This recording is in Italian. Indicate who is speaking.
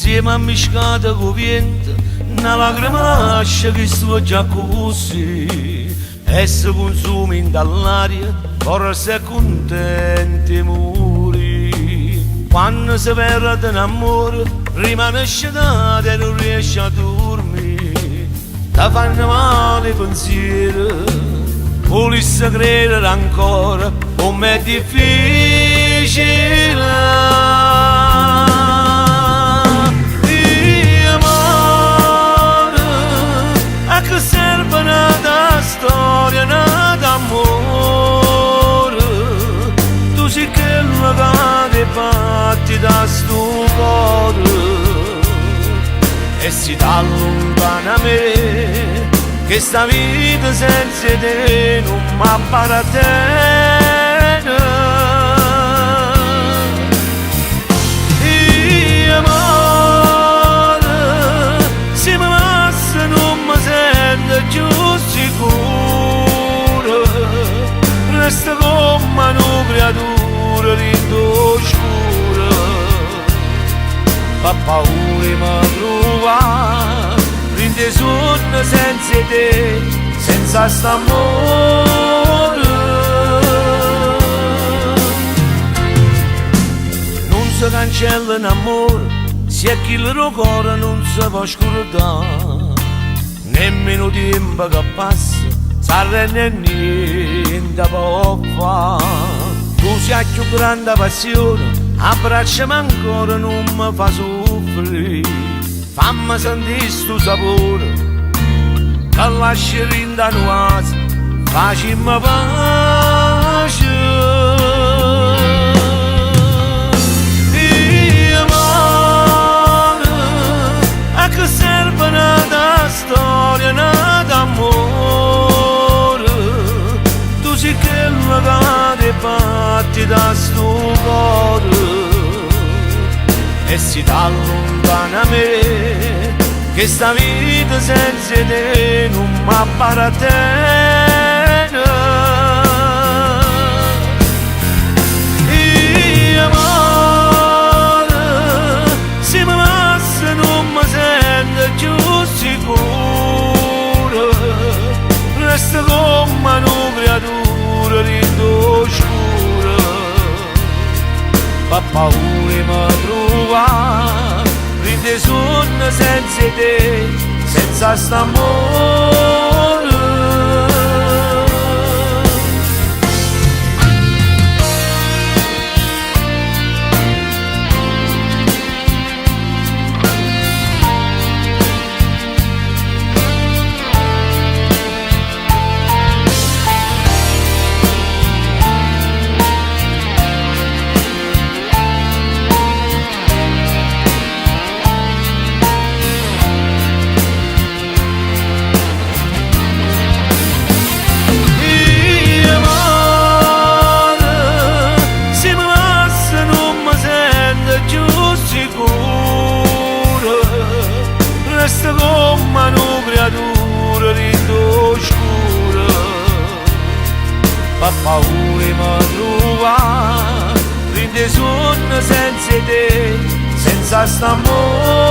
Speaker 1: insieme a miscata con vento, una lacrima lascia che sto già così, e si consumi dall'aria, forse è contenti muri. Quando si perde un amore, rimane scedato e non riesce a dormire, ti fanno male i pensieri. Volesse credere ancora come è difficile. Dio amore, a che serve una storia, d'amore? Tu sei quello che batti da sto cuore e si t'allontana a me, che sta vita senza te non m'appartiene. Io amore, se mi passa non mi sento più sicuro, resta come una creatura oscura, fa paura e mi trova rinde sonno senza te, senza st'amore. Non si cancella un amore, se è chi il cuore non si può scordare, nemmeno tempo che passa, s'arrende niente può fare. Tu sei più grande passione, abbracciami ancora, non mi fa soffrire. Fammi sentire sto sapore, che lasci rinda nuosa, facimmi pace. Dio amore, a che serve una storia, d'amore? Tu sei quello che batti da sto cuore e si t'allontana a me, che sta vita senza te non m'appartiene. Io amore, se mi passa non mi sento più sicuro, resta come una creatura oscura, fa paura e mi trova, rinde sonno senza te, senza st'amore. Resta come una creatura oscura, fa paura e mi trova, rinde sonno senza te, senza st'amore.